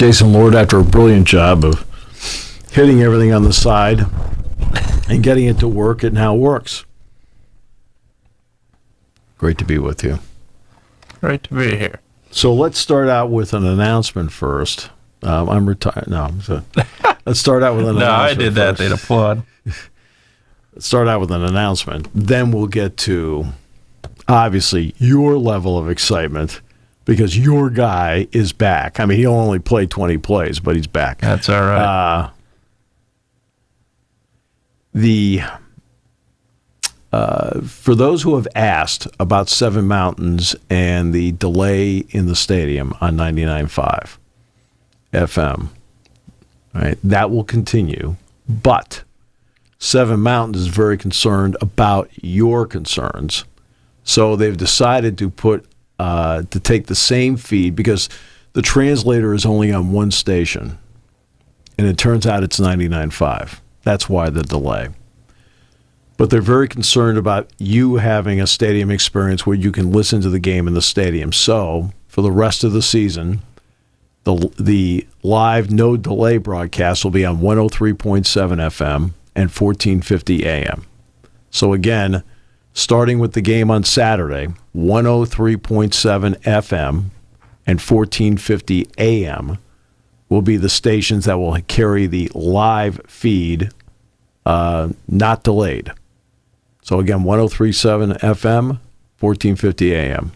Jason Lord, after a brilliant job of hitting everything on the side and getting it to work, it now works. Great to be with you. Great to be here. So let's start out with an announcement first. I'm retired. No, let's start out with an announcement. No, I did that. First. They'd applaud. Let's start out with an announcement. Then we'll get to, obviously, your level of excitement because your guy is back. I mean, he'll only play 20 plays, but he's back. That's all right. For those who have asked about Seven Mountains and the delay in the stadium on 99.5 FM, right, that will continue. But Seven Mountains is very concerned about your concerns. So they've decided to take the same feed because the translator is only on one station. And it turns out it's 99.5. That's why the delay. But they're very concerned about you having a stadium experience where you can listen to the game in the stadium. So for the rest of the season, the live no delay broadcast will be on 103.7 FM and 1450 AM. So again, starting with the game on Saturday, 103.7 FM and 1450 AM will be the stations that will carry the live feed, not delayed. So again, 103.7 FM, 1450 AM.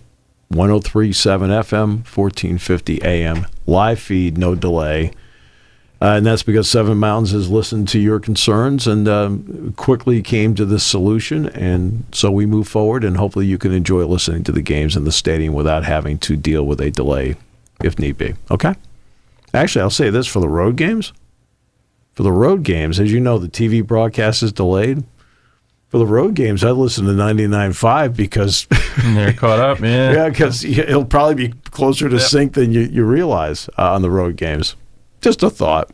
103.7 FM, 1450 AM. Live feed, no delay. And that's because Seven Mountains has listened to your concerns and quickly came to this solution. And so we move forward, and hopefully you can enjoy listening to the games in the stadium without having to deal with a delay if need be. Okay? Actually, I'll say this for the road games. For the road games, as you know, the TV broadcast is delayed. For the road games, I listen to 99.5 because they're caught up, yeah. Yeah, because it'll probably be closer to sync than you realize on the road games. Just a thought.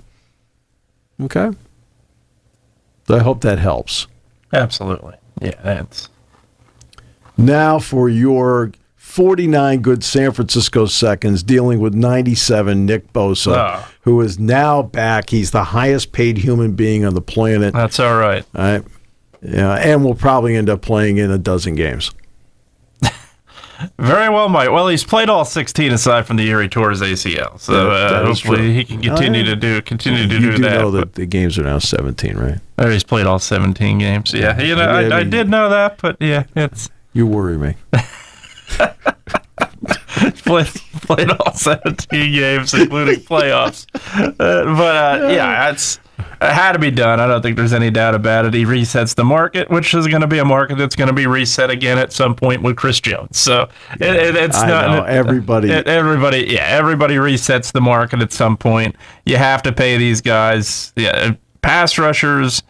Okay? So I hope that helps. Absolutely. Yeah, that's. Now for your 49 good San Francisco seconds dealing with 97 Nick Bosa, who is now back. He's the highest paid human being on the planet. That's all right. All right. Yeah, and we'll probably end up playing in a dozen games. Very well might. Well, he's played all 16 aside from the year he tore his ACL. So hopefully he can continue to do that. You do know that the games are now 17, right? Oh, he's played all 17 games. Yeah, I did know that, but yeah, it's. You worry me. played all 17 games, including playoffs. Yeah, it had to be done. I don't think there's any doubt about it. He resets the market, which is going to be a market that's going to be reset again at some point with Chris Jones. So it's not everybody. Everybody resets the market at some point. You have to pay these guys. Yeah, pass rushers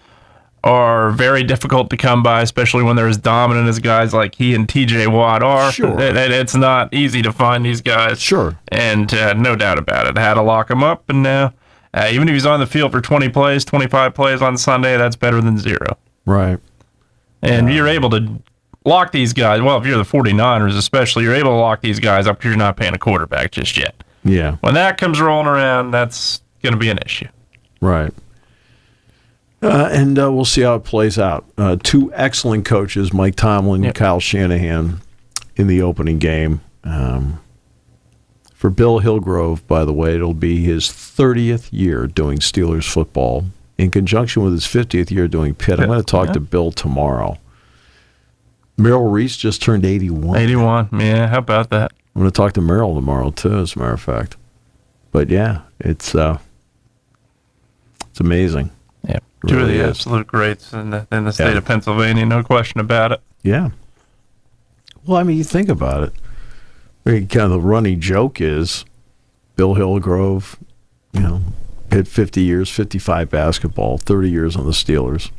are very difficult to come by, especially when they're as dominant as guys like he and T.J. Watt are. Sure. It's not easy to find these guys. Sure. And no doubt about it. I had to lock him up, and now. Even if he's on the field for 20 plays, 25 plays on Sunday, that's better than zero. Right. And you're able to lock these guys. Well, if you're the 49ers especially, you're able to lock these guys up because you're not paying a quarterback just yet. Yeah. When that comes rolling around, that's going to be an issue. Right. And we'll see how it plays out. Two excellent coaches, Mike Tomlin and Kyle Shanahan, in the opening game. For Bill Hillgrove, by the way, it'll be his 30th year doing Steelers football in conjunction with his 50th year doing Pitt. I'm going to talk to Bill tomorrow. Merrill Reese just turned 81. 81, yeah, how about that? I'm going to talk to Merrill tomorrow, too, as a matter of fact. But, yeah, it's amazing. Yeah, two of the absolute greats in the state of Pennsylvania, no question about it. Yeah. Well, I mean, you think about it. Kind of the running joke is Bill Hillgrove, hit 50 years, 55 basketball, 30 years on the Steelers.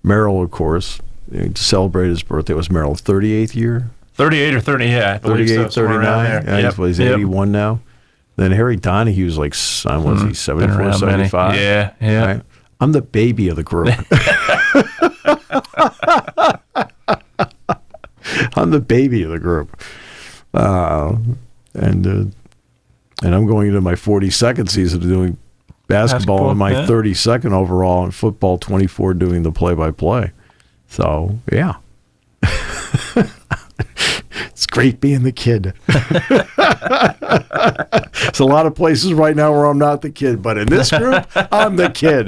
Merrill, of course, to celebrate his birthday, was Merrill's 38th year? 38 or 30, yeah. 38, 39. Yeah, he's 81 now. Then Harry Donahue was like, was he 74, 75? Yeah. Right? I'm the baby of the group. I'm the baby of the group. And And I'm going into my 42nd season of doing basketball and my 32nd overall, and football 24 doing the play-by-play. So, yeah. It's great being the kid. There's a lot of places right now where I'm not the kid, but in this group, I'm the kid.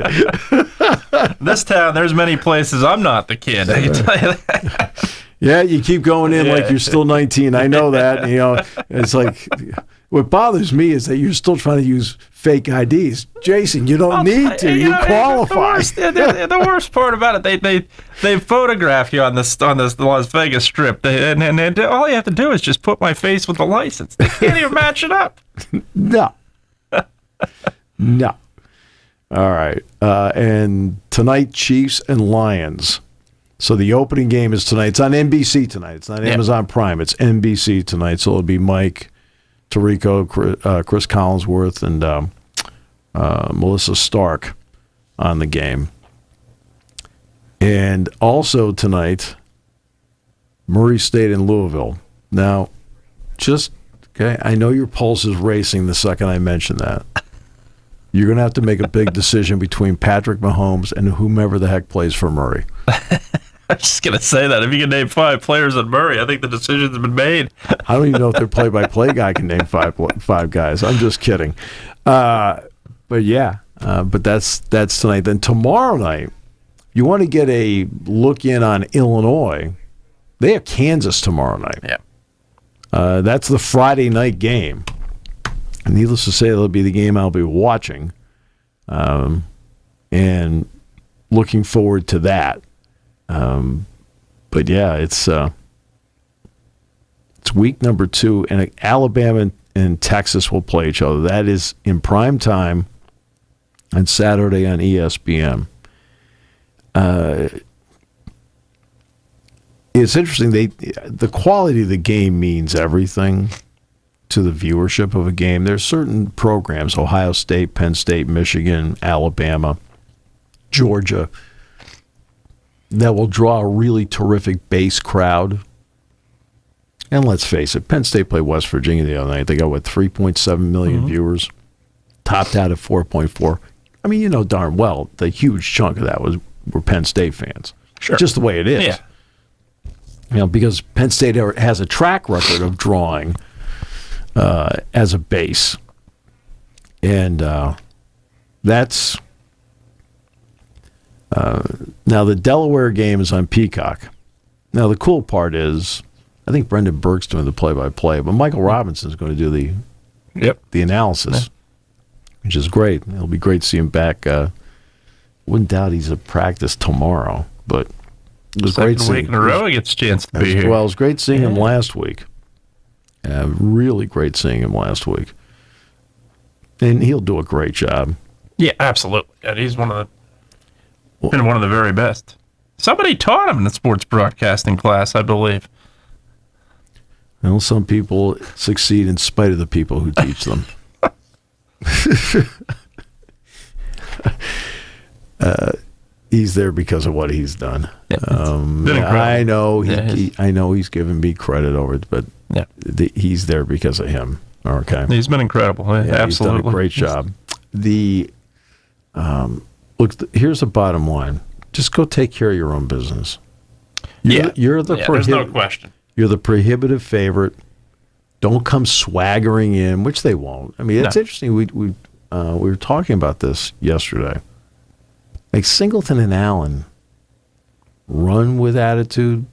This town, there's many places I'm not the kid. I can tell you that. Yeah, you keep going in like you're still 19. I know that. You know, it's like what bothers me is that you're still trying to use fake IDs. Jason, you don't need to. You qualify. The worst part about it, they photograph you on this Las Vegas Strip, and all you have to do is just put my face with the license. They can't even match it up. No. No. All right. And tonight, Chiefs and Lions. So the opening game is tonight. It's on NBC tonight. It's not Amazon Prime. It's NBC tonight. So it'll be Mike Tirico, Chris Collinsworth, and Melissa Stark on the game. And also tonight, Murray State and Louisville. Now, I know your pulse is racing the second I mention that. You're going to have to make a big decision between Patrick Mahomes and whomever the heck plays for Murray. I'm just going to say that. If you can name 5 players at Murray, I think the decision's been made. I don't even know if their play-by-play guy can name five guys. I'm just kidding. But that's tonight. Then tomorrow night, you want to get a look in on Illinois. They have Kansas tomorrow night. Yeah. That's the Friday night game. And needless to say, it'll be the game I'll be watching. And looking forward to that. But yeah, it's week number 2, and Alabama and Texas will play each other. That is in prime time on Saturday on ESPN. It's interesting. The quality of the game means everything to the viewership of a game. There's certain programs, Ohio State, Penn State, Michigan, Alabama, Georgia, that will draw a really terrific base crowd. And let's face it, Penn State played West Virginia the other night. They got, 3.7 million viewers, topped out at 4.4. I mean, you know darn well the huge chunk of that were Penn State fans. Sure. Just the way it is. Yeah. You know, because Penn State has a track record of drawing as a base. And that's... now, the Delaware game is on Peacock. Now, the cool part is, I think Brendan Burke's doing the play-by-play, but Michael Robinson's going to do the analysis, which is great. It'll be great to see him back. Wouldn't doubt he's at practice tomorrow, but it was great seeing him. Second week in a row he gets a chance to be here. Well, it was great seeing him last week. Really great seeing him last week. And he'll do a great job. Yeah, absolutely. And he's been one of the very best. Somebody taught him in the sports broadcasting class, I believe. Well, some people succeed in spite of the people who teach them. He's there because of what he's done. I know I know he's given me credit over it, but he's there because of him. Okay, he's been incredible. Absolutely, he's done a great job. Look, here's the bottom line: just go take care of your own business. There's no question. You're the prohibitive favorite. Don't come swaggering in, which they won't. I mean, it's interesting. We were talking about this yesterday. Like Singleton and Allen run with attitude,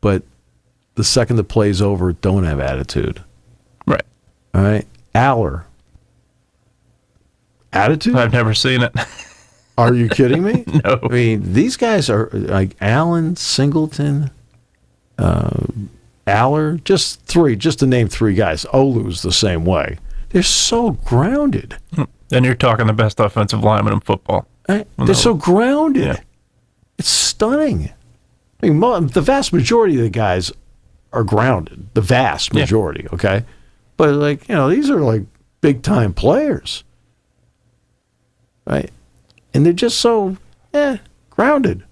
but the second the play's over, don't have attitude. Right. All right. Aller. Attitude? I've never seen it. Are you kidding me? No. I mean, these guys are like Allen, Singleton, Aller, just to name 3 guys. Olu's the same way. They're so grounded. And you're talking the best offensive lineman in football. They're so grounded. Yeah. It's stunning. I mean, the vast majority of the guys are grounded. The vast majority, okay? But, these are, big-time players. Right? And they're just so, grounded.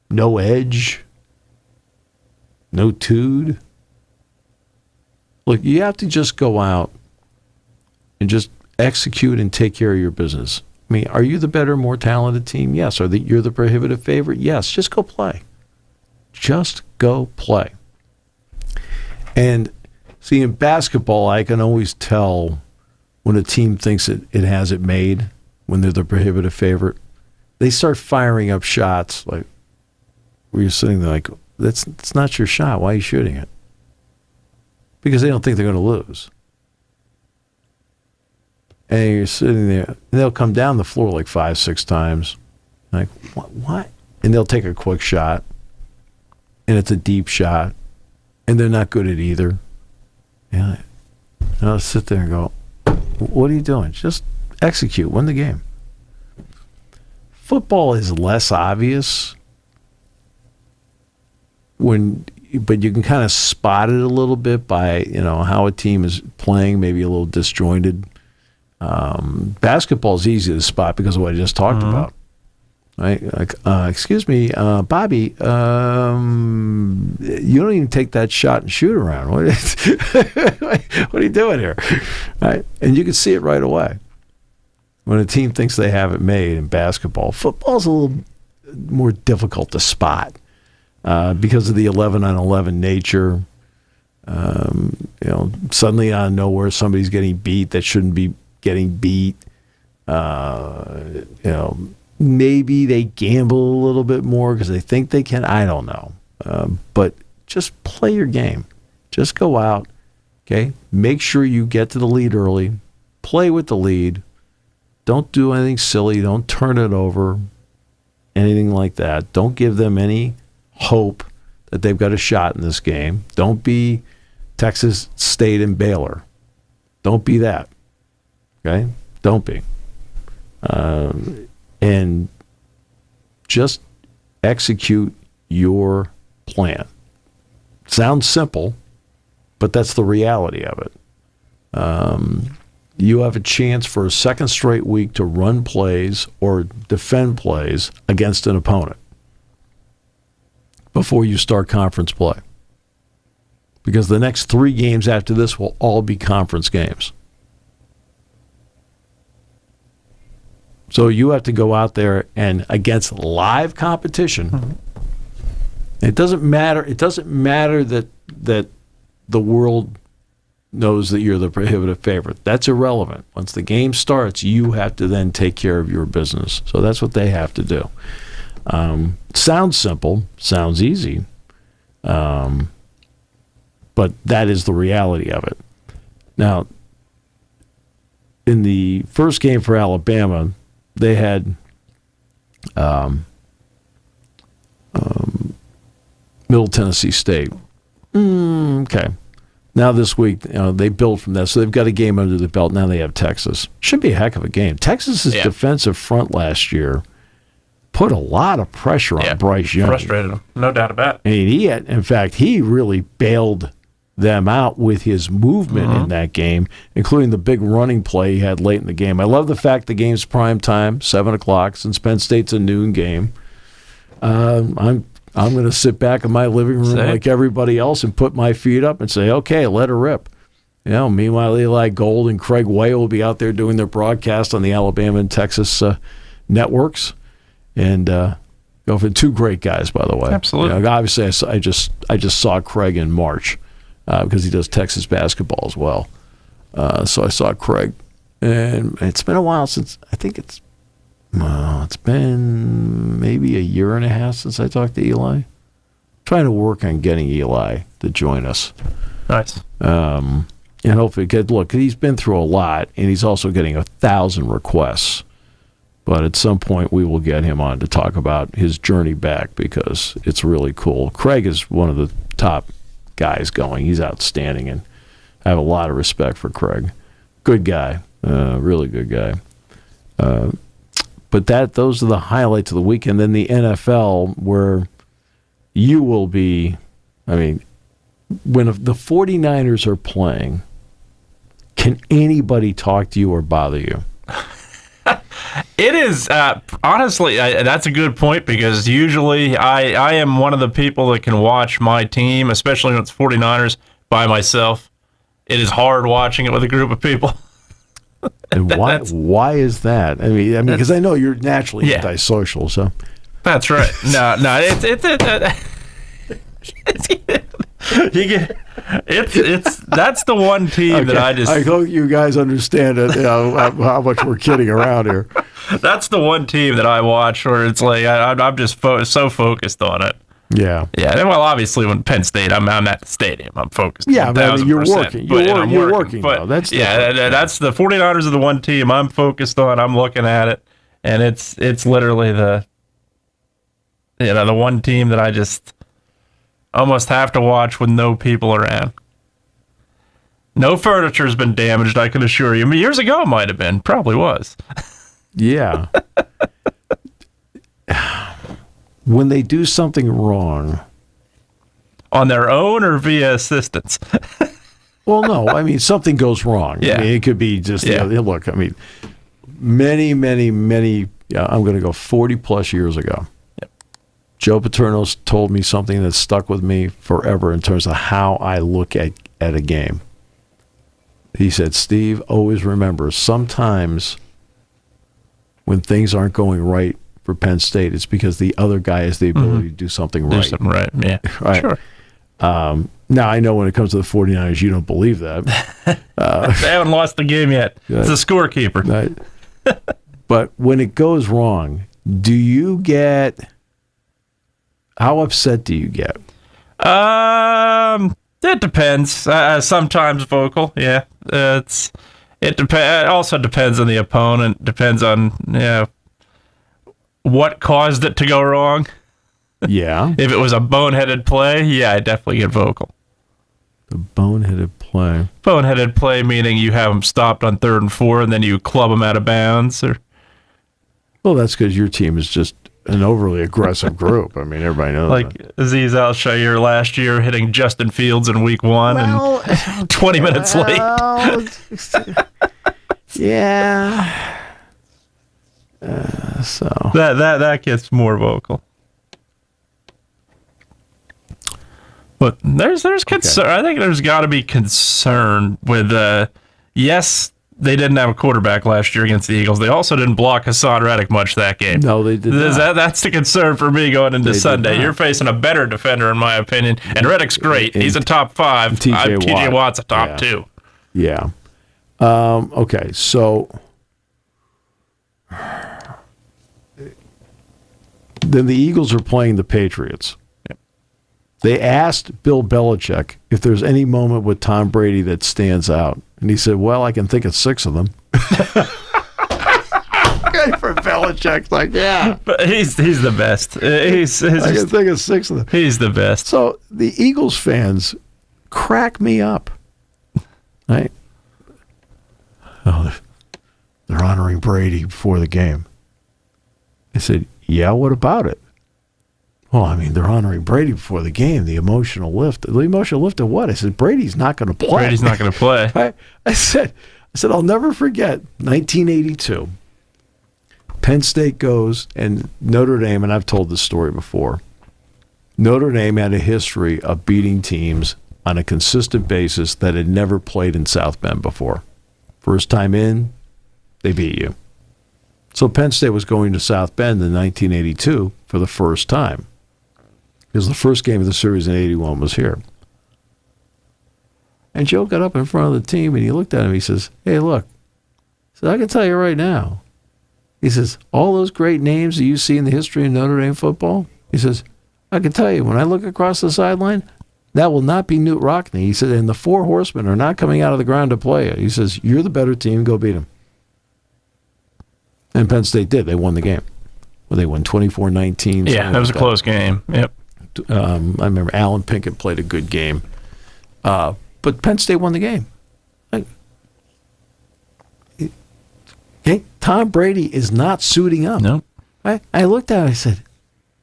No edge. No tude. Look, you have to just go out and just execute and take care of your business. I mean, are you the better, more talented team? Yes. You're the prohibitive favorite? Yes. Just go play. Just go play. And see, in basketball, I can always tell when a team thinks it has it made, when they're the prohibitive favorite. They start firing up shots like where you're sitting there like, that's not your shot. Why are you shooting it? Because they don't think they're going to lose. And you're sitting there, and they'll come down the floor like 5-6 times. Like, what? And they'll take a quick shot, and it's a deep shot, and they're not good at either. And I'll sit there and go, what are you doing? Just execute, win the game. Football is less obvious but you can kind of spot it a little bit by, how a team is playing, maybe a little disjointed. Basketball is easy to spot because of what I just talked about. Right? Like, excuse me, Bobby, you don't even take that shot and shoot around. What are you doing here? Right? And you can see it right away. When a team thinks they have it made in basketball, football's a little more difficult to spot because of the 11-on-11 nature. Suddenly out of nowhere, somebody's getting beat that shouldn't be getting beat. Maybe they gamble a little bit more because they think they can. I don't know. But just play your game. Just go out, okay? Make sure you get to the lead early. Play with the lead. Don't do anything silly. Don't turn it over, anything like that. Don't give them any hope that they've got a shot in this game. Don't be Texas State and Baylor. Don't be that, okay? Don't be. And just execute your plan. Sounds simple, but that's the reality of it. You have a chance for a second straight week to run plays or defend plays against an opponent before you start conference play. Because the next 3 games after this will all be conference games. So you have to go out there and against live competition. It doesn't matter. It doesn't matter that the world knows that you're the prohibitive favorite. That's irrelevant. Once the game starts, you have to then take care of your business. So that's what they have to do. Sounds simple, sounds easy, but that is the reality of it. Now, in the first game for Alabama, they had Middle Tennessee State. Okay. Now this week, they build from that, so they've got a game under the belt. Now they have Texas. Should be a heck of a game. Texas's defensive front last year put a lot of pressure on Bryce Young. Frustrated him, no doubt about it. And he really bailed them out with his movement in that game, including the big running play he had late in the game. I love the fact the game's prime time, 7 o'clock, since Penn State's a noon game. I'm going to sit back in my living room like everybody else and put my feet up and say, okay, let her rip. Meanwhile, Eli Gold and Craig Way will be out there doing their broadcast on the Alabama and Texas networks. And go for 2 great guys, by the way. Absolutely. Obviously, I just saw Craig in March because he does Texas basketball as well. So I saw Craig. And it's been a while since, I think it's been maybe a year and a half since I talked to Eli. Trying to work on getting Eli to join us. Nice. And hopefully, look, he's been through a lot, and he's also getting 1,000 requests. But at some point, we will get him on to talk about his journey back because it's really cool. Craig is one of the top guys going. He's outstanding, and I have a lot of respect for Craig. Good guy, really good guy. But those are the highlights of the weekend. Then the NFL, where you will be, when the 49ers are playing, can anybody talk to you or bother you? It is, honestly, that's a good point because usually I am one of the people that can watch my team, especially when it's 49ers, by myself. it is hard watching it with a group of people. And why is that? I mean, because I know you're naturally antisocial, so. That's right. No, that's the one team that I just. I hope you guys understand it, how much we're kidding around here. That's the one team that I watch where it's like I'm just so focused on it. Yeah. Yeah. Well, obviously, when Penn State, I'm at the stadium. I'm focused. Yeah, I mean, you're working. You're working. But that's that's the 49ers are the one team I'm focused on. I'm looking at it, and it's literally the one team that I just almost have to watch with no people around. No furniture's been damaged, I can assure you. I mean, years ago it might have been. Probably was. Yeah. When they do something wrong. On their own or via assistance? Well, no. I mean, something goes wrong. Yeah. I mean, it could be just, look, I mean, many, I'm going to go 40 plus years ago. Joe Paterno's told me something that stuck with me forever in terms of how I look at a game. He said, Steve, always remember, sometimes when things aren't going right for Penn State, it's because the other guy has the ability to do something right. Do something right, yeah. Right. Sure. Now, I know when it comes to the 49ers, you don't believe that. They haven't lost the game yet. It's a scorekeeper. Right. But when it goes wrong, do you get... How upset do you get? It depends. Sometimes vocal, yeah. It also depends on the opponent. Depends on what caused it to go wrong. Yeah. If it was a boneheaded play, I definitely get vocal. The boneheaded play. Boneheaded play meaning you have them stopped on 3rd and 4, and then you club them out of bounds. Well, that's because your team is just an overly aggressive group. I mean, everybody knows like that. Azeez Al-Shaair last year hitting Justin Fields in week 1 and 20 minutes late. Yeah. So that gets more vocal. But there's concern. I think there's got to be concern with yes. They didn't have a quarterback last year against the Eagles. They also didn't block Hassan Reddick much that game. No, they did not. That's the concern for me going into Sunday. You're facing a better defender, in my opinion. And Reddick's great. He's a top 5. T.J. Watt's a top 2. Yeah. Okay, so then the Eagles are playing the Patriots. Yep. They asked Bill Belichick if there's any moment with Tom Brady that stands out. And he said, well, I can think of 6 of them. Good for Belichick. Like, yeah. But he's the best. I can think of 6 of them. He's the best. So the Eagles fans crack me up. Right? Oh, they're honoring Brady before the game. I said, yeah, what about it? Well, I mean, they're honoring Brady before the game. The emotional lift. The emotional lift of what? I said, Brady's not going to play. Brady's not going to play. I said, I'll never forget 1982. Penn State goes, and Notre Dame, and I've told this story before, Notre Dame had a history of beating teams on a consistent basis that had never played in South Bend before. First time in, they beat you. So Penn State was going to South Bend in 1982 for the first time. Because the first game of the series in 81 was here. And Joe got up in front of the team and he looked at him. He says, hey, look. He said, I can tell you right now. He says, all those great names that you see in the history of Notre Dame football, he says, I can tell you, when I look across the sideline, that will not be Newt Rockne. He said, and the 4 horsemen are not coming out of the ground to play you. He says, you're the better team. Go beat them. And Penn State did. They won the game. Well, they won 24-19. Yeah, that was a close game. Yep. I remember Alan Pinkett played a good game. But Penn State won the game. Tom Brady is not suiting up. No. I looked at it, I said,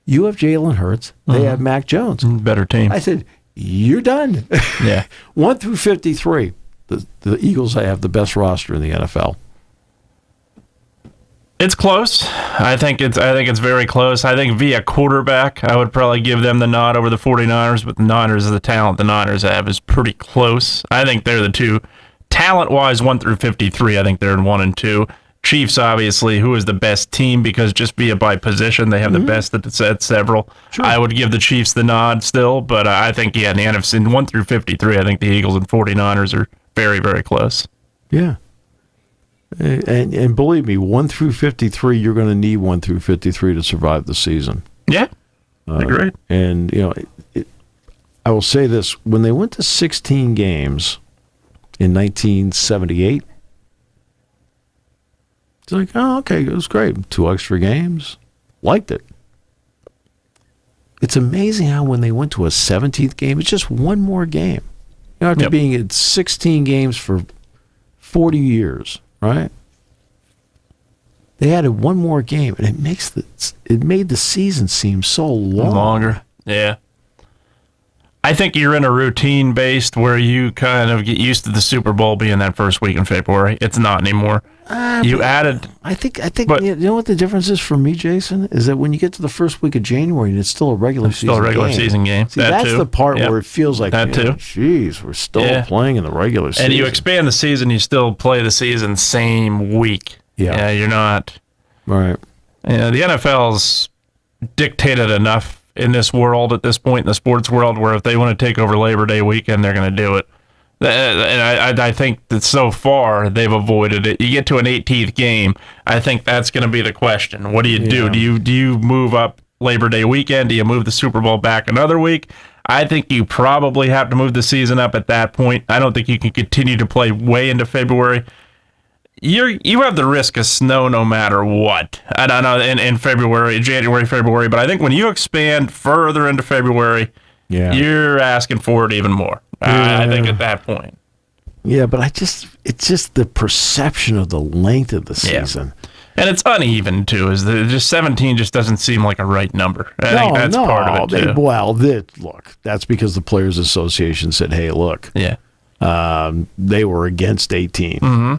you have Jalen Hurts. They have Mac Jones. Better team. I said, you're done. Yeah. 1 through 53. The Eagles have the best roster in the NFL. It's close. I think it's very close. I think via quarterback, I would probably give them the nod over the 49ers, but the Niners, the talent the Niners have is pretty close. I think they're the two. Talent-wise, 1 through 53, I think they're in 1 and 2. Chiefs, obviously, who is the best team, because just via by position, they have the best at several. Sure. I would give the Chiefs the nod still, but I think, in the NFC, in 1 through 53, I think the Eagles and 49ers are very, very close. Yeah. And believe me, 1 through 53, you're going to need 1 through 53 to survive the season. Yeah, agreed. And, I will say this. When they went to 16 games in 1978, it's like, oh, okay, it was great. 2 extra games. Liked it. It's amazing how when they went to a 17th game, it's just one more game. After being at 16 games for 40 years, right? They added one more game, and it made the season seem so long. Longer, yeah. I think you're in a routine based where you kind of get used to the Super Bowl being that first week in February. It's not anymore. You added. I think. But, you know what the difference is for me, Jason, is that when you get to the first week of January and it's still a regular season game. See, that's the part where it feels like that too. Jeez, we're still playing in the regular season. And you expand the season, you still play the season same week. Yeah, you're not. Right. The NFL's dictated enough in this world at this point in the sports world where if they want to take over Labor Day weekend, they're going to do it. And I think that so far they've avoided it. You get to an 18th game, I think that's going to be the question. What do you do? Do you move up Labor Day weekend? Do you move the Super Bowl back another week? I think you probably have to move the season up at that point. I don't think you can continue to play way into February. You have the risk of snow no matter what. I don't know in February, January, February, but I think when you expand further into February, you're asking for it even more. I think at that point. Yeah, but it's just the perception of the length of the season. And it's uneven, too. Just 17 just doesn't seem like a right number. I think that's part of it, too. Look, that's because the Players Association said, hey, look, they were against 18. Mm-hmm.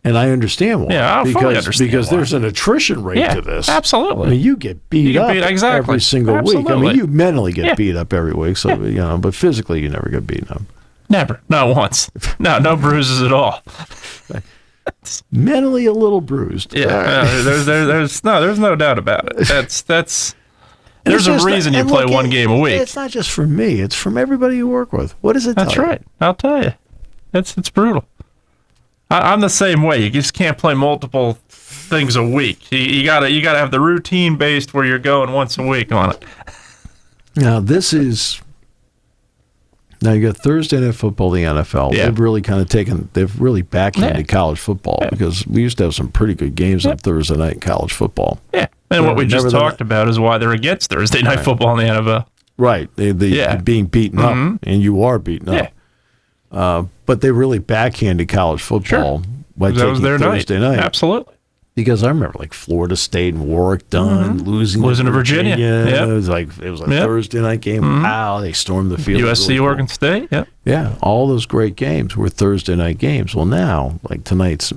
And I understand why. Yeah, I fully understand because there's an attrition rate to this. Absolutely. I mean, you get beat up every single week. I mean, you mentally get beat up every week, so but physically you never get beaten up. Never. Not once. No bruises at all. Mentally a little bruised. Yeah. There's no doubt about it. There's a reason you play one game a week. It's not just from me. It's from everybody you work with. What does it tell you? That's right. I'll tell you. It's brutal. I'm the same way. You just can't play multiple things a week. You gotta have the routine based where you're going once a week on it. Now you got Thursday Night Football, the NFL. Yeah. They've really backhanded college football because we used to have some pretty good games on Thursday night in college football. Yeah, and what we just talked about is why they're against Thursday Night Football in the NFL. Right, they being beaten up, and you are beaten up. But they really backhanded college football by taking Thursday night. Absolutely. Because I remember like Florida State and Warwick Dunn losing to Virginia. It was a Thursday night game. Mm-hmm. Wow, they stormed the field. USC, really Oregon State. Yeah. Yeah, all those great games were Thursday night games. Well, now, like tonight's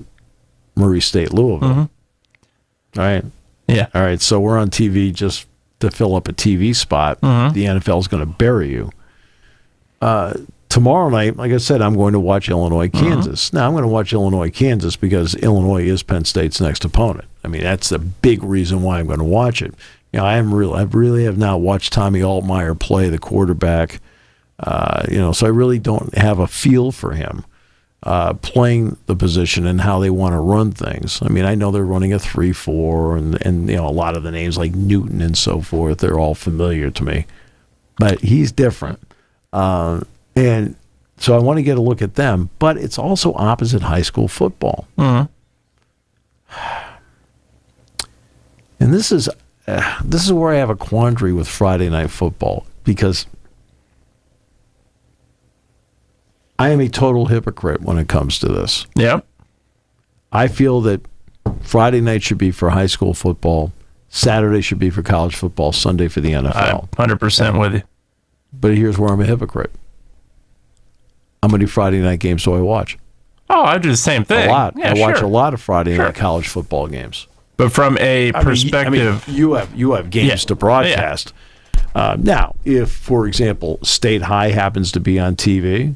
Murray State, Louisville. Mm-hmm. All right. Yeah. All right, so we're on TV just to fill up a TV spot. Mm-hmm. The NFL is going to bury you. Tomorrow night, like I said, I'm going to watch Illinois-Kansas. Now, I'm going to watch Illinois-Kansas because Illinois is Penn State's next opponent. I mean, that's the big reason why I'm going to watch it. I really have not watched Tommy Altmaier play the quarterback. So I really don't have a feel for him playing the position and how they want to run things. I mean, I know they're running a 3-4, and a lot of the names like Newton and so forth, they're all familiar to me. But he's different. And so I want to get a look at them, but it's also opposite high school football. Mm-hmm. And this is where I have a quandary with Friday Night Football, because I am a total hypocrite when it comes to this. Yep. I feel that Friday night should be for high school football, Saturday should be for college football, Sunday for the NFL. I'm 100% with you. But here's where I'm a hypocrite. How many Friday night games do I watch? Oh, I do the same thing. A lot. I watch a lot of Friday night college football games. But from a perspective, you have games to broadcast. Now, if, for example, State High happens to be on TV,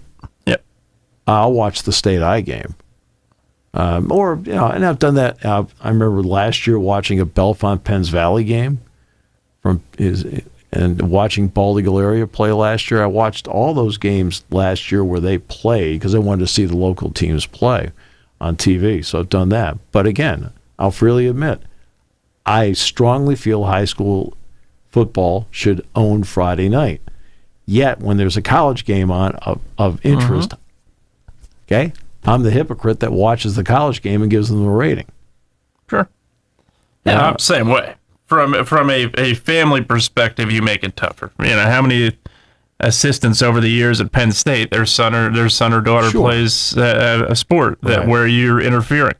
I'll watch the State High game. And I've done that. I remember last year watching a Bellefonte Penns Valley game and watching Baldy Galeria play last year. I watched all those games last year where they played because I wanted to see the local teams play on TV. So I've done that. But again, I'll freely admit, I strongly feel high school football should own Friday night. Yet, when there's a college game on of interest, okay, I'm the hypocrite that watches the college game and gives them a rating. Sure. Yeah, I'm the same way. From a family perspective, you make it tougher. How many assistants over the years at Penn State, their son or daughter plays a sport where you're interfering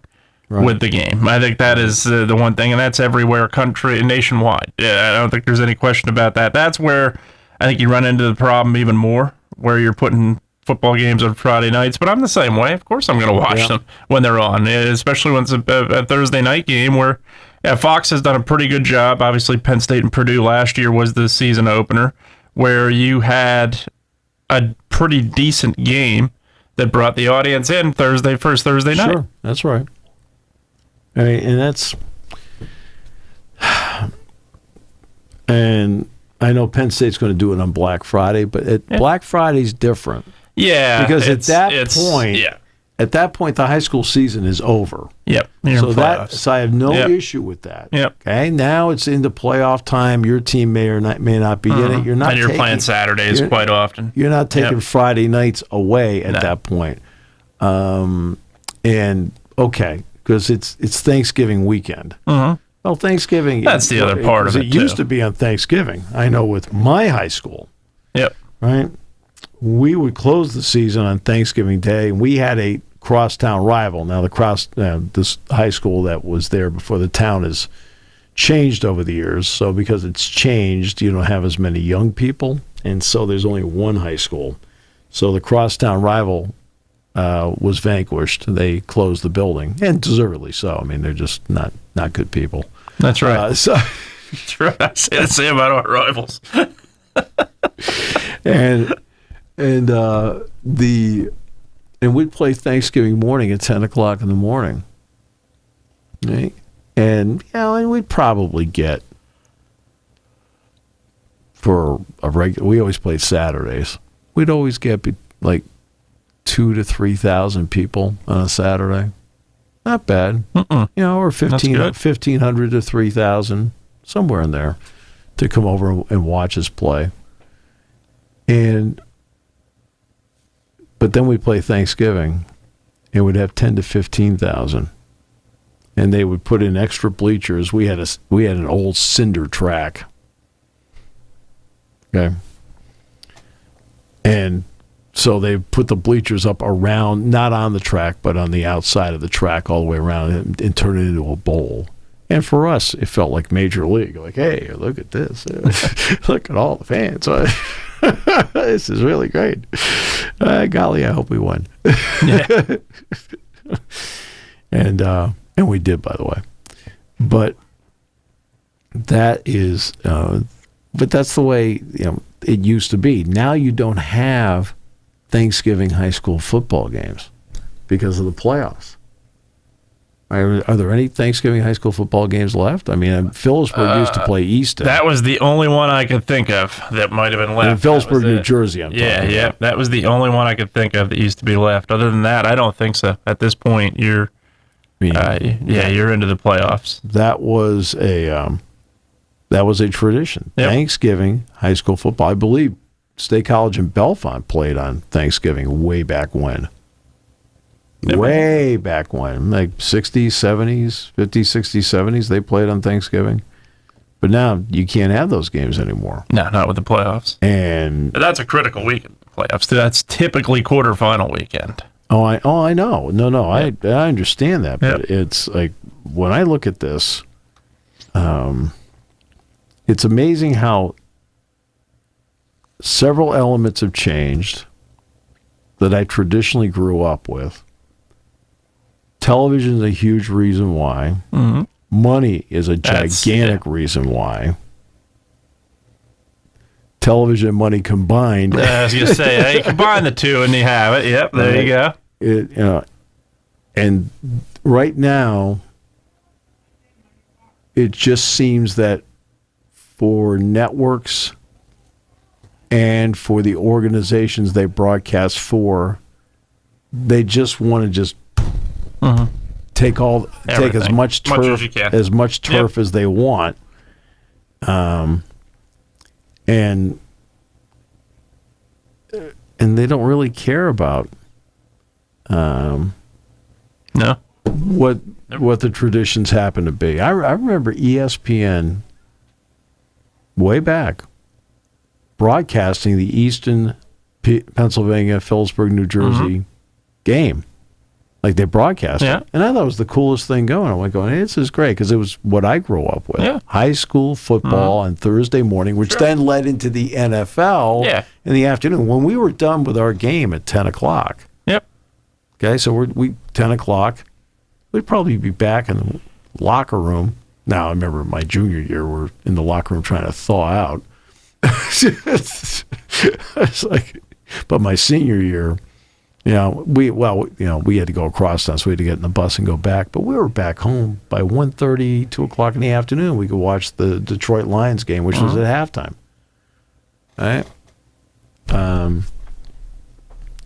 with the game. I think that is the one thing, and that's everywhere, nationwide. Yeah, I don't think there's any question about that. That's where I think you run into the problem even more, where you're putting football games on Friday nights. But I'm the same way. Of course, I'm going to watch them when they're on, especially when it's a Thursday night game where Fox has done a pretty good job. Obviously, Penn State and Purdue last year was the season opener, where you had a pretty decent game that brought the audience in first Thursday night. Sure, that's right. I mean, and I know Penn State's going to do it on Black Friday, but Black Friday's different. Yeah, because at that point, the high school season is over. Yep. So I have no issue with that. Yep. Okay. Now it's into playoff time. Your team may or may not be in it. You're playing Saturdays quite often. You're not taking Friday nights away at that point. Because it's Thanksgiving weekend. Well, Thanksgiving. That's the other part of it. It used to be on Thanksgiving. I know with my high school. Yep. Right. We would close the season on Thanksgiving Day, and we had a crosstown rival. Now, this high school that was there before the town has changed over the years. So because it's changed, you don't have as many young people, and so there's only one high school. So the crosstown rival was vanquished. They closed the building, and deservedly so. I mean, they're just not good people. That's right. That's right. I say the same about our rivals. And we'd play Thanksgiving morning at 10 o'clock in the morning. Right? And we'd probably get for a regular. We always played Saturdays. We'd always get like 2,000 to 3,000 people on a Saturday. Not bad. Or 1,500 to 3,000, somewhere in there, to come over and watch us play. But then we play Thanksgiving, and we'd have 10 to 15,000, and they would put in extra bleachers. We had an old cinder track, okay, and so they put the bleachers up around, not on the track, but on the outside of the track, all the way around, and turn it into a bowl. And for us, it felt like Major League. Like, hey, look at this. Look at all the fans. This is really great. Golly, I hope we won. Yeah. And we did, by the way. But that is, but that's the way it used to be. Now you don't have Thanksgiving high school football games because of the playoffs. Are there any Thanksgiving high school football games left? I mean, Phillipsburg used to play Easton. That was the only one I could think of that might have been left. In Phillipsburg, New Jersey, I'm talking about. That was the only one I could think of that used to be left. Other than that, I don't think so. At this point, you're into the playoffs. That was a tradition. Yep. Thanksgiving high school football. I believe State College in Bellefonte played on Thanksgiving way back when. Way back when, like 60s, 70s, 50s, 60s, 70s, they played on Thanksgiving. But now you can't have those games anymore. No, not with the playoffs. But that's a critical weekend, playoffs. That's typically quarterfinal weekend. Oh, I know. No, I understand that. But it's like, when I look at this, it's amazing how several elements have changed that I traditionally grew up with. Television is a huge reason why. Mm-hmm. Money is a gigantic reason why. Television and money combined. I was going to say, hey, combine the two and you have it. Yep, there you go. And right now, it just seems that for networks and for the organizations they broadcast for, they just want to just take as much turf as they want, and they don't really care about what the traditions happen to be. I remember ESPN way back broadcasting the Eastern Pennsylvania, Phillipsburg, New Jersey game. Like they broadcast it. And I thought it was the coolest thing going. I'm like going, hey, this is great, because it was what I grew up with. Yeah. High school football on Thursday morning, which then led into the NFL in the afternoon. When we were done with our game at 10 o'clock. Yep. Okay, so we 10 o'clock, we'd probably be back in the locker room. Now, I remember my junior year, we're in the locker room trying to thaw out. It's like, but my senior year, we had to go across town, so we had to get in the bus and go back. But we were back home by 1:30, 2 o'clock in the afternoon. We could watch the Detroit Lions game, which was at halftime. All right?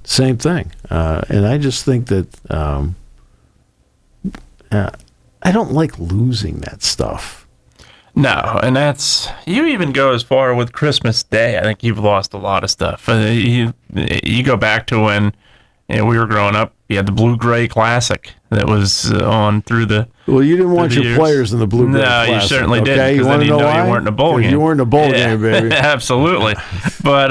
Same thing. And I just think that I don't like losing that stuff. No, and you even go as far with Christmas Day. I think you've lost a lot of stuff. You go back to when we were growing up. You had the Blue-Gray Classic that was on through the. Well, you didn't want your players in the Blue-Gray Classic. No, you certainly didn't. You want to know why? You weren't in a bowl game. You weren't in a bowl game, baby. Absolutely. But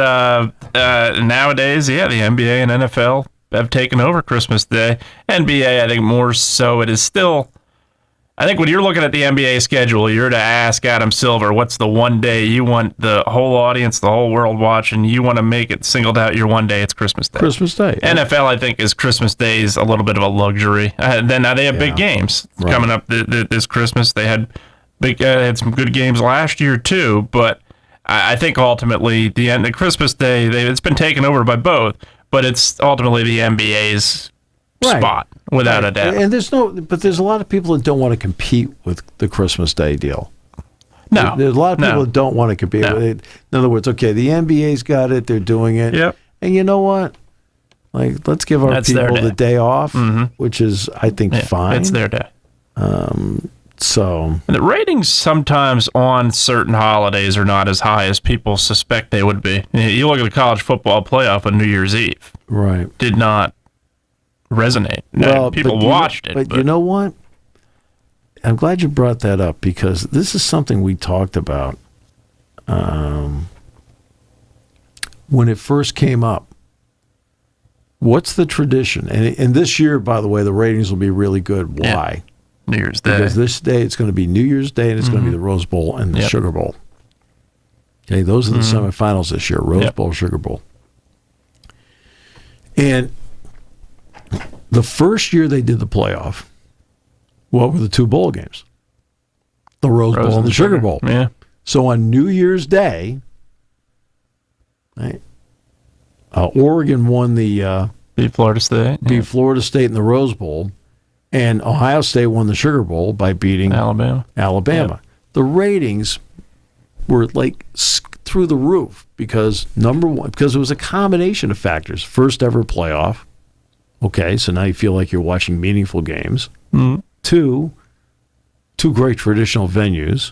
nowadays, the NBA and NFL have taken over Christmas Day. NBA, I think more so, it is still. I think when you're looking at the NBA schedule, you're to ask Adam Silver, what's the one day you want the whole audience, the whole world watching, you want to make it singled out your one day, it's Christmas Day. Christmas Day. NFL, I think, is Christmas Days a little bit of a luxury. Now they have big games coming up this Christmas. They had some good games last year, too, but I think ultimately the end of Christmas Day, it's been taken over by both, but it's ultimately the NBA's spot, without a doubt. And there's a lot of people that don't want to compete with the Christmas Day deal. No. There's a lot of people that don't want to compete with it. In other words, okay, the NBA's got it, they're doing it. Yep. And you know what? Like, let's give our people the day off, which is, I think, fine. It's their day. So and the ratings sometimes on certain holidays are not as high as people suspect they would be. You look at the college football playoff on New Year's Eve. Right. Did not resonate. Well, people watched it. But you know what? I'm glad you brought that up, because this is something we talked about when it first came up. What's the tradition? And this year, by the way, the ratings will be really good. Why? New Year's Day. Because this day, it's going to be New Year's Day, and it's going to be the Rose Bowl and the Sugar Bowl. Okay, those are the semifinals this year, Rose Bowl, Sugar Bowl. And the first year they did the playoff, what were the two bowl games? The Rose Bowl and the Sugar Bowl. Yeah. So on New Year's Day, right, Oregon won the beat Florida State. Florida State in the Rose Bowl, and Ohio State won the Sugar Bowl by beating Alabama. Yep. The ratings were like through the roof because it was a combination of factors. First ever playoff. Okay, so now you feel like you're watching meaningful games. Two great traditional venues.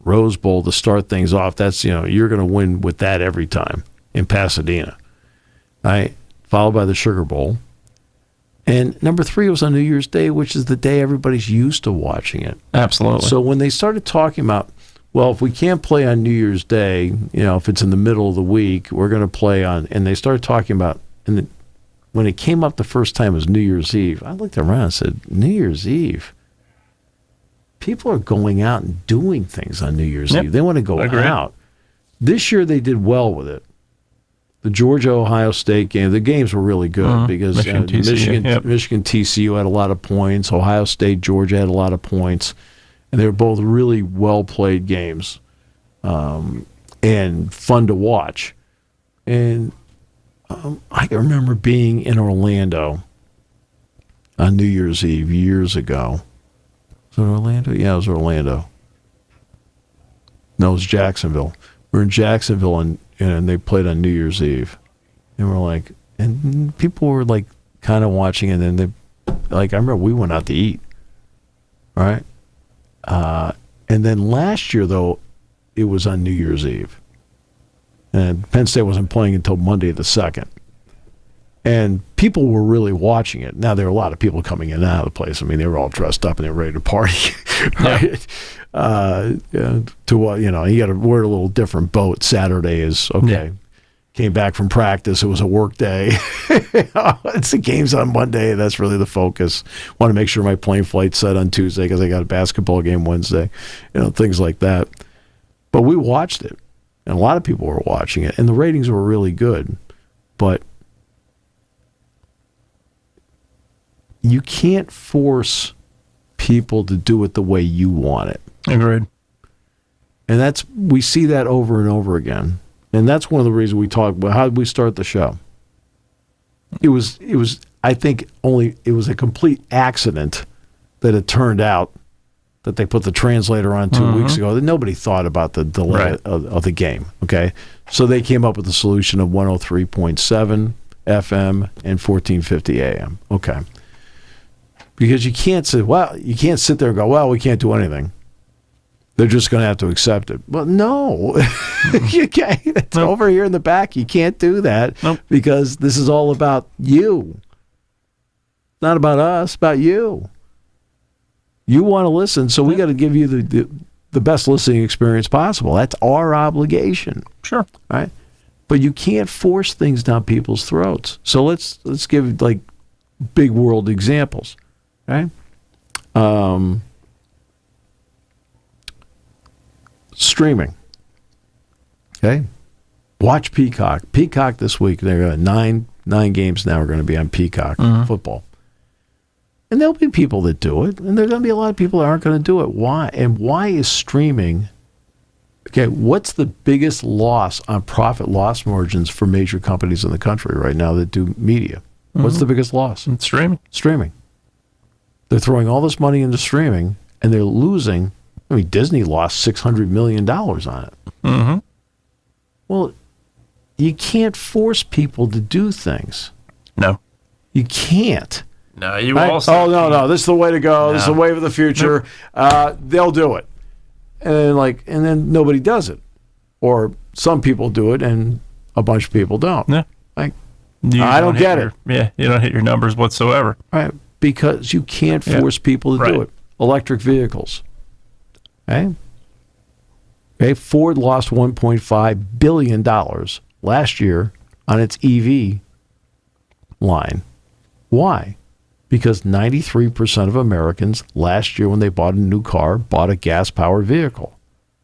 Rose Bowl to start things off. That's, you're going to win with that every time in Pasadena. Right? Followed by the Sugar Bowl. And number 3 was on New Year's Day, which is the day everybody's used to watching it. Absolutely. So when they started talking about, well, if we can't play on New Year's Day, if it's in the middle of the week, we're going to play on, and they started talking about, when it came up the first time as New Year's Eve, I looked around and said, New Year's Eve? People are going out and doing things on New Year's Eve. They want to go out. This year they did well with it. The Georgia-Ohio State game, the games were really good because Michigan TCU had a lot of points. Ohio State, Georgia had a lot of points. And they were both really well-played games and fun to watch. And I remember being in Orlando on New Year's Eve years ago. Was it Orlando? Yeah, it was Orlando. No, it was Jacksonville. We were in Jacksonville, and they played on New Year's Eve. And we're like, and people were like kind of watching, and then they, like, I remember we went out to eat. All right. And then last year, though, it was on New Year's Eve. And Penn State wasn't playing until Monday the 2nd. And people were really watching it. Now, there were a lot of people coming in and out of the place. I mean, they were all dressed up and they were ready to party. Right? You got to wear a little different boat. Saturday is, okay. Yeah. Came back from practice. It was a work day. It's the games on Monday. That's really the focus. Want to make sure my plane flight's set on Tuesday because I got a basketball game Wednesday. Things like that. But we watched it, and a lot of people were watching it, and the ratings were really good. But you can't force people to do it the way you want it. Agreed. And we see that over and over again. And that's one of the reasons we talk about how did we start the show. It was I think it was a complete accident that it turned out that they put the translator on 2 weeks ago, that nobody thought about the delay of the game. Okay. So they came up with the solution of 103.7 FM and 1450 AM. Okay. Because you can't sit there and go, well, we can't do anything. They're just going to have to accept it. Well, no. You can't. It's over here in the back. You can't do that because this is all about you. Not about us, about you. You want to listen, so we got to give you the best listening experience possible. That's our obligation. Sure. Right? But you can't force things down people's throats. So let's give like big world examples. Right? Streaming. Okay? Watch Peacock. Peacock this week, they're going to nine games now are going to be on Peacock football. And there'll be people that do it, and there's going to be a lot of people that aren't going to do it. Why? And why is streaming? Okay, what's the biggest loss on profit loss margins for major companies in the country right now that do media? What's the biggest loss? It's streaming. Streaming. They're throwing all this money into streaming, and they're losing. I mean, Disney lost $600 million on it. Mm-hmm. Well, you can't force people to do things. No. You can't. No, you right? also... Oh, no, this is the way to go. No. This is the way of the future. They'll do it. And then nobody does it. Or some people do it, and a bunch of people don't. Yeah. Like, I don't get it. Yeah, you don't hit your numbers whatsoever. Right, because you can't force people to do it. Electric vehicles. Okay, Ford lost $1.5 billion last year on its EV line. Why? Because 93% of Americans last year when they bought a new car bought a gas-powered vehicle.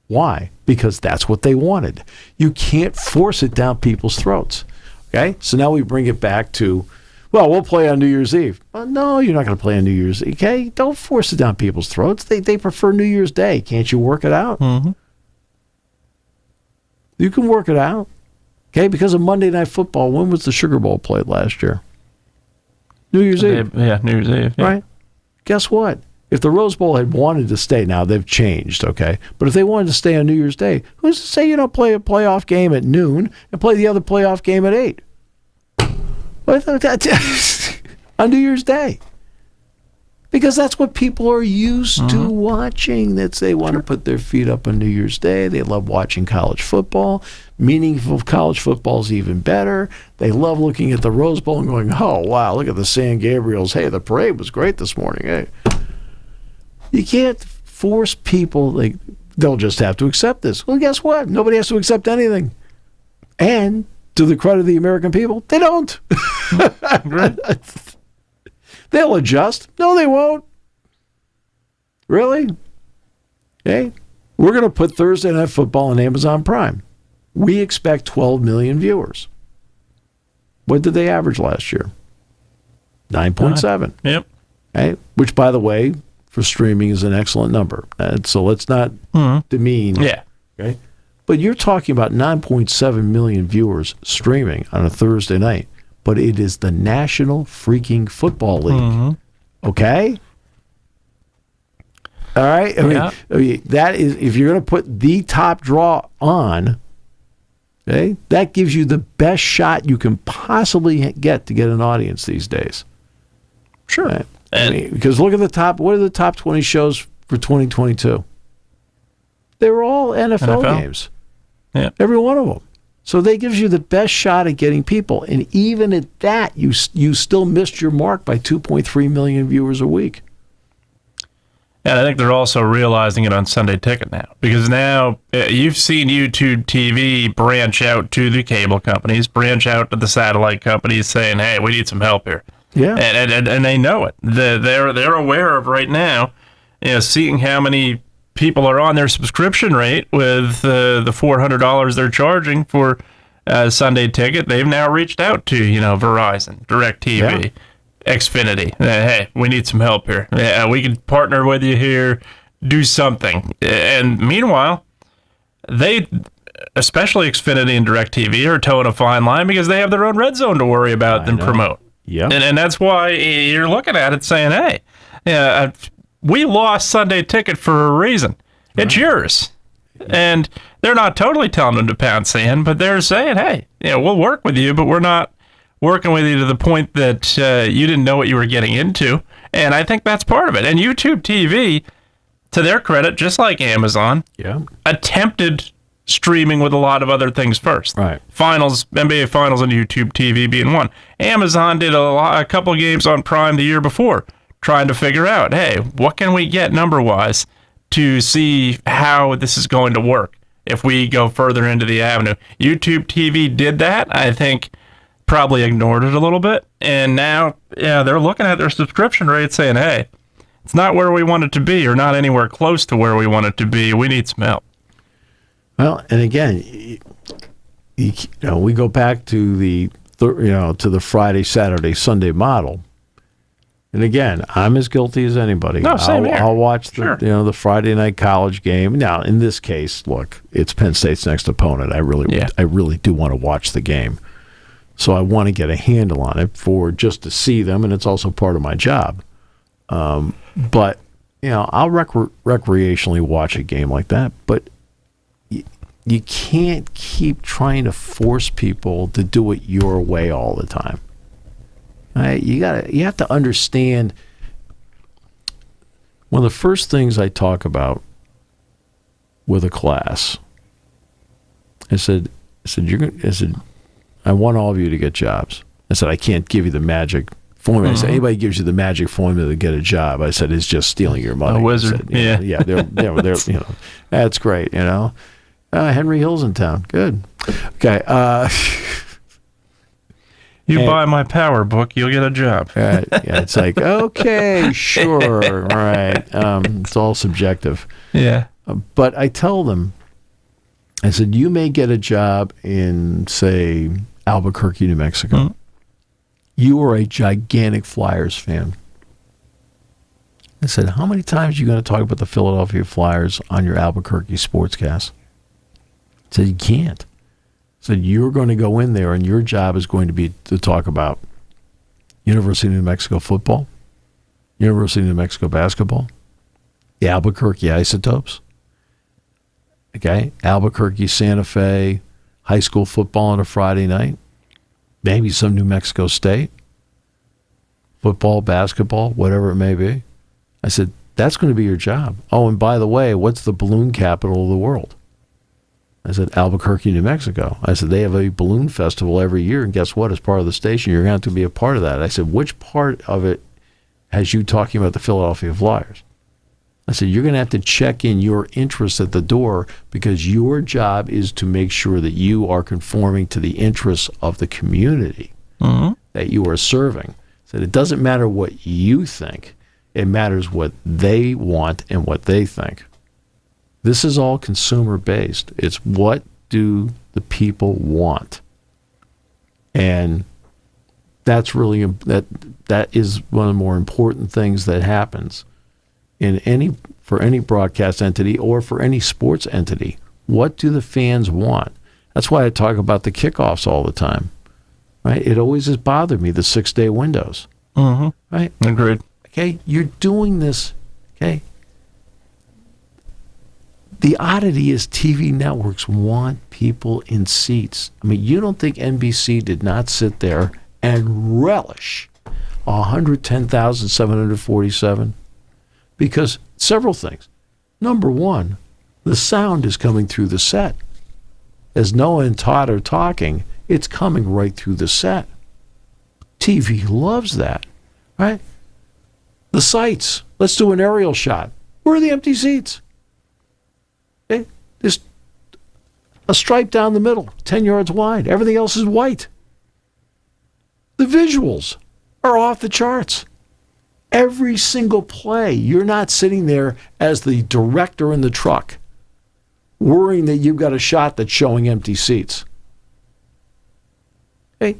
Why? Because that's what they wanted. You can't force it down people's throats. Okay, so now we bring it back to, well, we'll play on New Year's Eve. Well, no, you're not going to play on New Year's Eve. Okay, don't force it down people's throats. They prefer New Year's Day. Can't you work it out? Mm-hmm. You can work it out. Okay, because of Monday Night Football, when was the Sugar Bowl played last year? New Year's Eve. Yeah, New Year's Eve. Yeah. Right? Guess what? If the Rose Bowl had wanted to stay, now they've changed, okay? But if they wanted to stay on New Year's Day, who's to say you don't play a playoff game at noon and play the other playoff game at 8? On New Year's Day. Because that's what people are used to watching. They want to put their feet up on New Year's Day. They love watching college football. Meaningful college football is even better. They love looking at the Rose Bowl and going, oh, wow, look at the San Gabriels. Hey, the parade was great this morning. Hey. You can't force people. They'll just have to accept this. Well, guess what? Nobody has to accept anything. And to the credit of the American people, they don't. They'll adjust. No, they won't. Really? Okay. We're going to put Thursday Night Football on Amazon Prime. We expect 12 million viewers. What did they average last year? 9.7. Yep. Okay. Which, by the way, for streaming is an excellent number. So let's not demean. Yeah. Okay. But you're talking about 9.7 million viewers streaming on a Thursday night. But it is the National freaking Football League. Okay? All right? I mean, that is, if you're going to put the top draw on, okay, that gives you the best shot you can possibly get to get an audience these days. Sure. Right? I mean, because look at the top, what are the top 20 shows for 2022? They were all NFL games. Yeah. Every one of them. So that gives you the best shot at getting people. And even at that, you still missed your mark by 2.3 million viewers a week. And I think they're also realizing it on Sunday Ticket now. Because now you've seen YouTube TV branch out to the cable companies, branch out to the satellite companies saying, hey, we need some help here. Yeah. And they know it. They're aware of right now, seeing how many people are on their subscription rate with the $400 they're charging for Sunday Ticket. They've now reached out to Verizon, DirecTV, Xfinity. Hey, we need some help here. Yeah, we can partner with you here, do something. And meanwhile, they, especially Xfinity and DirecTV, are towing a fine line because they have their own red zone to worry about and promote. Yeah, and that's why you're looking at it saying, hey, we lost Sunday Ticket for a reason. It's yours. And they're not totally telling them to pound sand, but they're saying, hey, we'll work with you, but we're not working with you to the point that you didn't know what you were getting into. And I think that's part of it. And YouTube TV, to their credit, just like Amazon, attempted streaming with a lot of other things first. Right. Finals, NBA Finals on YouTube TV being one. Amazon did a couple of games on Prime the year before, trying to figure out, hey, what can we get number-wise to see how this is going to work if we go further into the avenue. YouTube TV did that, I think, probably ignored it a little bit, and now they're looking at their subscription rate saying, hey, it's not where we want it to be or not anywhere close to where we want it to be. We need some help. Well, and again, we go back to the Friday, Saturday, Sunday model. And again, I'm as guilty as anybody. No, same here. I'll watch the Friday night college game. Now, in this case, look, it's Penn State's next opponent. I really do want to watch the game. So I want to get a handle on it just to see them, and it's also part of my job. But I'll recreationally watch a game like that. But you can't keep trying to force people to do it your way all the time. Right? You have to understand. One of the first things I talk about with a class, I said, I want all of you to get jobs. I said, I can't give you the magic formula. I said, anybody gives you the magic formula to get a job, I said, is just stealing your money. A wizard. They're that's great. Henry Hill's in town. Good. Okay. You buy my power book, you'll get a job. It's like, okay, sure, all right. It's all subjective. Yeah. But I tell them, I said, you may get a job in, say, Albuquerque, New Mexico. Mm-hmm. You are a gigantic Flyers fan. I said, how many times are you going to talk about the Philadelphia Flyers on your Albuquerque sportscast? I said, you can't. I said, you're going to go in there and your job is going to be to talk about University of New Mexico football, University of New Mexico basketball, the Albuquerque Isotopes, okay, Albuquerque, Santa Fe, high school football on a Friday night, maybe some New Mexico State, football, basketball, whatever it may be. I said, that's going to be your job. Oh, and by the way, what's the balloon capital of the world? I said, Albuquerque, New Mexico. I said, they have a balloon festival every year, and guess what? As part of the station, you're going to have to be a part of that. I said, which part of it has you talking about the Philadelphia Flyers? I said, you're going to have to check in your interests at the door because your job is to make sure that you are conforming to the interests of the community that you are serving. I said, it doesn't matter what you think. It matters what they want and what they think. This is all consumer-based. It's what do the people want? And that's really, that is one of the more important things that happens for any broadcast entity or for any sports entity. What do the fans want? That's why I talk about the kickoffs all the time. Right? It always has bothered me, the 6-day windows. Mm-hmm. Right? Agreed. Okay, you're doing this. Okay. The oddity is TV networks want people in seats. I mean, you don't think NBC did not sit there and relish 110,747? Because several things. Number one, the sound is coming through the set. As Noah and Todd are talking, it's coming right through the set. TV loves that, right? The sights. Let's do an aerial shot. Where are the empty seats? Okay? There's a stripe down the middle, 10 yards wide. Everything else is white. The visuals are off the charts. Every single play, you're not sitting there as the director in the truck worrying that you've got a shot that's showing empty seats. Okay?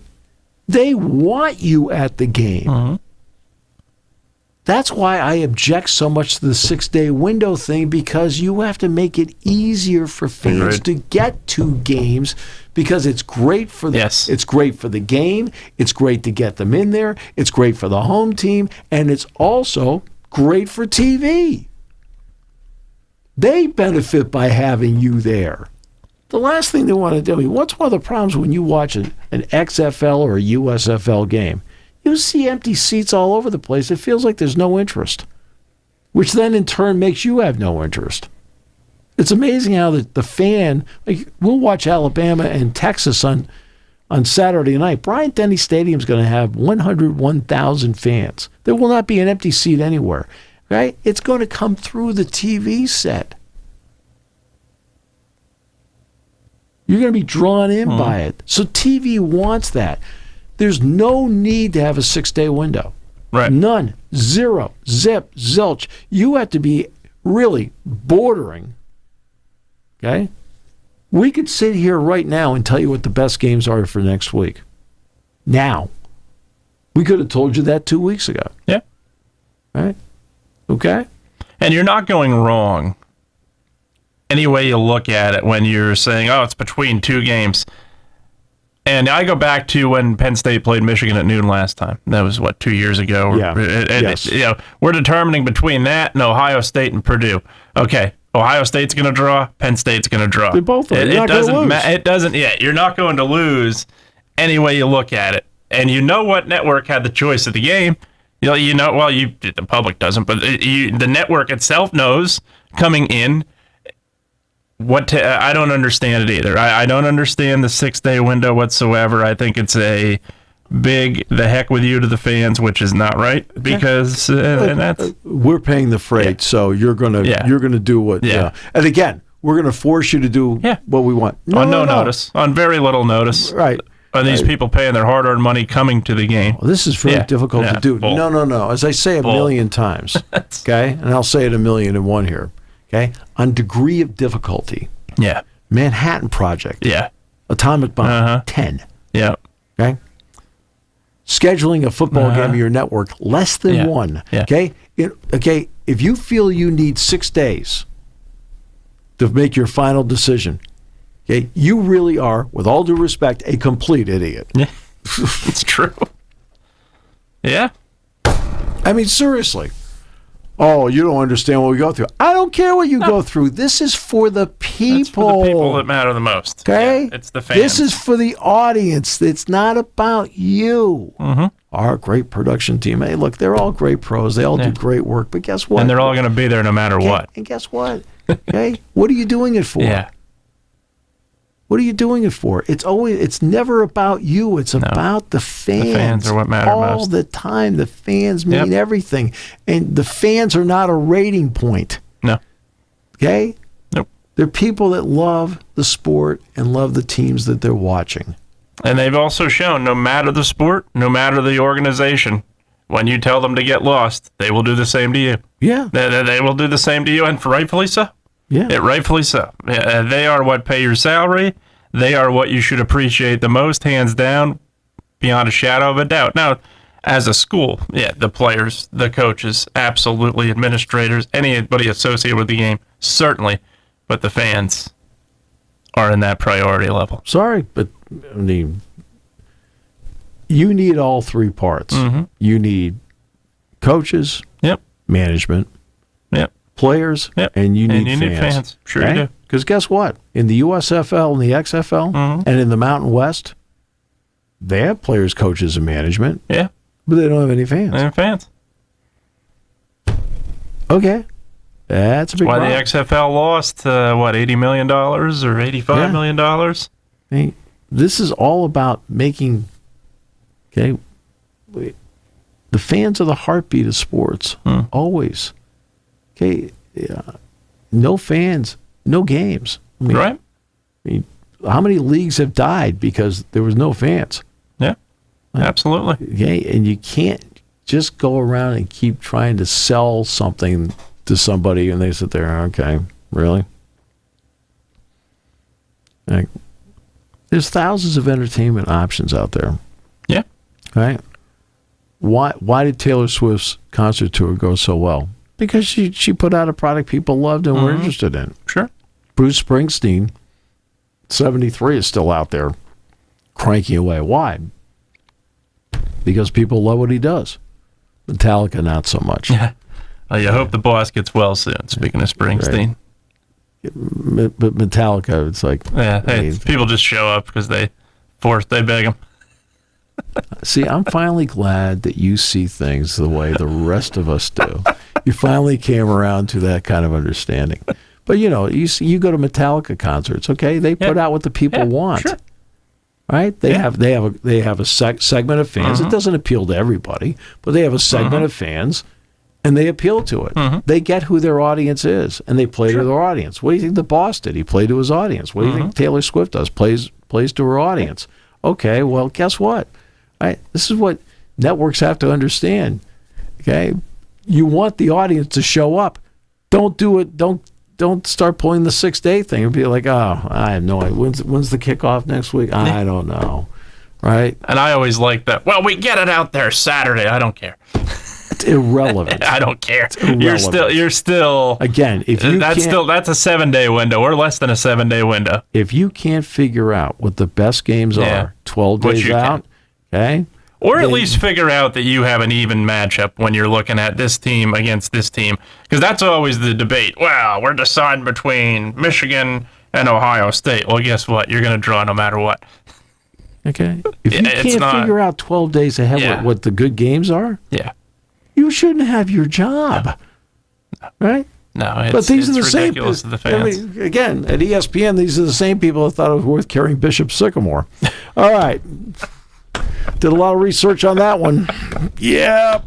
They want you at the game. Mm-hmm. That's why I object so much to the 6-day window thing, because you have to make it easier for fans to get to games, because it's great for the it's great for the game, it's great to get them in there, it's great for the home team, and it's also great for TV. They benefit by having you there. The last thing they want to do, I mean, what's one of the problems when you watch an XFL or a USFL game? You see empty seats all over the place. It feels like there's no interest, which then in turn makes you have no interest. It's amazing how the fan, like, we'll watch Alabama and Texas on Saturday night. Bryant-Denny Stadium is going to have 101,000 fans. There will not be an empty seat anywhere, right? It's going to come through the TV set. You're going to be drawn in by it. So TV wants that. There's no need to have a 6-day window. Right. None. Zero. Zip. Zilch. You have to be really bordering. Okay? We could sit here right now and tell you what the best games are for next week. Now. We could have told you that 2 weeks ago. Yeah. Right? Okay? And you're not going wrong any way you look at it when you're saying, oh, it's between two games. And I go back to when Penn State played Michigan at noon last time. That was, 2 years ago? Yeah. Yes. We're determining between that and Ohio State and Purdue. Okay, Ohio State's going to draw. Penn State's going to draw. They both are. It doesn't matter. It doesn't. Yeah, you're not going to lose any way you look at it. And you know what network had the choice of the game? The public doesn't, but the network itself knows coming in. I don't understand it either. I don't understand the 6-day window whatsoever. I think it's a big the heck with you to the fans, which is not right, because and that's we're paying the freight, so you're gonna do what. Yeah. And again, we're gonna force you to do what we want on no notice, on very little notice. Right. Are these people paying their hard-earned money coming to the game? Well, this is very difficult to do. Bull. No. As I say a million times, okay, and I'll say it 1,000,001 here. Okay, on degree of difficulty. Yeah. Manhattan Project. Yeah. Atomic Bomb. 10. Yeah. Okay. Scheduling a football game of your network less than 1. Yeah. Okay. Okay. If you feel you need 6 days to make your final decision, okay, you really are, with all due respect, a complete idiot. Yeah. It's true. Yeah. I mean, seriously. Oh, you don't understand what we go through. I don't care what you go through. This is for the people. It's for the people that matter the most. Okay? Yeah, it's the fans. This is for the audience. It's not about you. Mm-hmm. Our great production team. Hey, look, they're all great pros. They all do great work. But guess what? And they're all going to be there no matter what. And guess what? Okay? What are you doing it for? Yeah. What are you doing it for? It's never about you. It's about the fans. The fans are what matter most. All the time. The fans mean everything. And the fans are not a rating point. No. Okay? Nope. They're people that love the sport and love the teams that they're watching. And they've also shown, no matter the sport, no matter the organization, when you tell them to get lost, they will do the same to you. Yeah. They will do the same to you, and rightfully so. Yeah. Rightfully so. They are what pay your salary. They are what you should appreciate the most, hands down, beyond a shadow of a doubt. Now, as a school, yeah, the players, the coaches, absolutely, administrators, anybody associated with the game, certainly, but the fans are in that priority level. Sorry, but I mean, you need all three parts. Mm-hmm. You need coaches, Yep. management, Yep. players, Yep. and you need fans. Sure you do. Because guess what? In the USFL and the XFL and in the Mountain West, they have players, coaches, and management, Yeah. but they don't have any fans. And fans. Okay. That's a big Why problem. the XFL lost, $80 million or $85 million? I mean, this is all about making, okay, the fans are the heartbeat of sports, always. Okay, no fans, no games. I mean, Right? I mean, how many leagues have died because there was no fans? Yeah, absolutely. Okay, and you can't just go around and keep trying to sell something to somebody and they sit there, okay, really? Like, there's thousands of entertainment options out there. Yeah. Right? Why did Taylor Swift's concert tour go so well? Because she put out a product people loved and were interested in. Sure. Bruce Springsteen, 73, is still out there cranking away. Why? Because people love what he does. Metallica, not so much. Yeah. Well, you hope the boss gets well soon, speaking of Springsteen. Right. But Metallica, it's like... Yeah, I mean, people just show up because they beg them. see, I'm finally glad that you see things the way the rest of us do. You finally came around to that kind of understanding. But, you know, you go to Metallica concerts, okay? They put out what the people want. Sure. Right? They have a segment of fans. It doesn't appeal to everybody, but they have a segment of fans, and they appeal to it. They get who their audience is, and they play to their audience. What do you think the boss did? He played to his audience. What do you think Taylor Swift does? Plays to her audience. Okay, well, guess what? Right? This is what networks have to understand. Okay? You want the audience to show up. Don't do it. Don't start pulling the 6-day thing and be like, oh, I have no idea. When's the kickoff next week? I don't know. Right? And I always like that. Well, we get it out there Saturday. I don't care. It's irrelevant. I don't care. It's irrelevant. You're still again. If you that's a 7-day window or less than a 7-day window. If you can't figure out what the best games are 12 days out, okay. Or at least figure out that you have an even matchup when you're looking at this team against this team. Because that's always the debate. Well, we're deciding between Michigan and Ohio State. Well, guess what? You're going to draw no matter what. Okay. If you can't figure out 12 days ahead what the good games are, you shouldn't have your job. Right? No, but these are the same people. To the fans. I mean, again, at ESPN, these are the same people that thought it was worth carrying Bishop Sycamore. All right. Did a lot of research on that one. Yeah.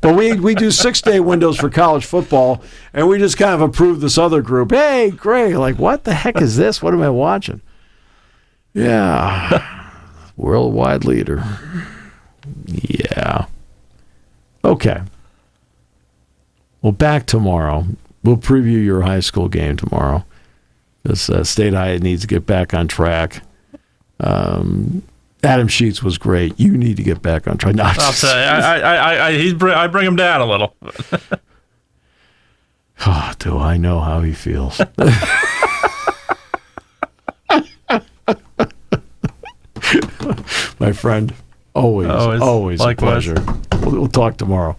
But we do 6-day windows for college football, and we just kind of approve this other group. Hey, great. Like, what the heck is this? What am I watching? Yeah. Worldwide leader. Yeah. Okay. Well, back tomorrow. We'll preview your high school game tomorrow. This State High needs to get back on track. Adam Sheets was great. You need to get back on track. No, I'll say I bring him down a little. Oh, do I know how he feels? My friend, always a Likewise. pleasure. We'll talk tomorrow.